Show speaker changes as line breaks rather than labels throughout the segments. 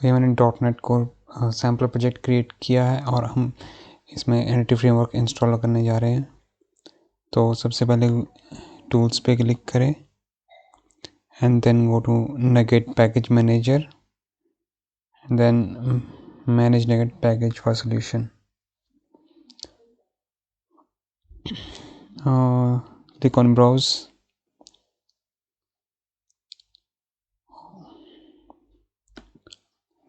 ये मैंने .NET core sample project create किया है और हम इसमें NET फ्रेमवर्क इंस्टॉल करने जा रहे हैं। तो सबसे पहले टूल्स पे क्लिक करें and then go to NET package manager, then manage NET package for solution. Click on browse,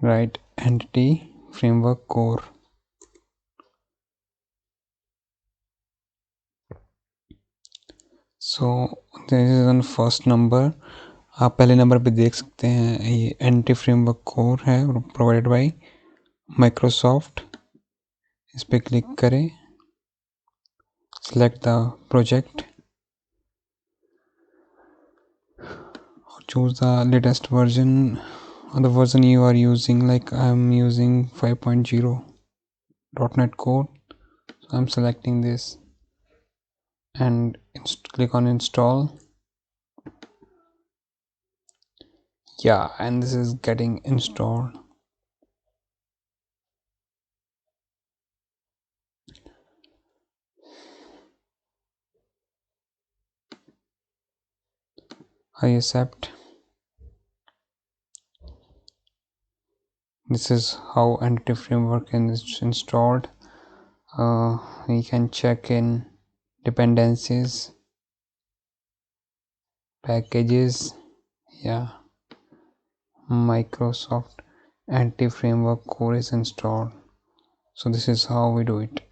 write entity framework core. So this is on first number. आप पहले नंबर पे देख सकते हैं ये एंटी फ्रेमवर्क कोर है provided by Microsoft. इस पे क्लिक करें, select the project, choose the latest version or the version you are using. Like I'm using 5.0 .NET Core, so I'm selecting this and click on install. Yeah, and this is getting installed. I accept. This is how entity framework is installed. We can check in dependencies, packages. Yeah, Microsoft anti framework core is installed. So this is how we do it.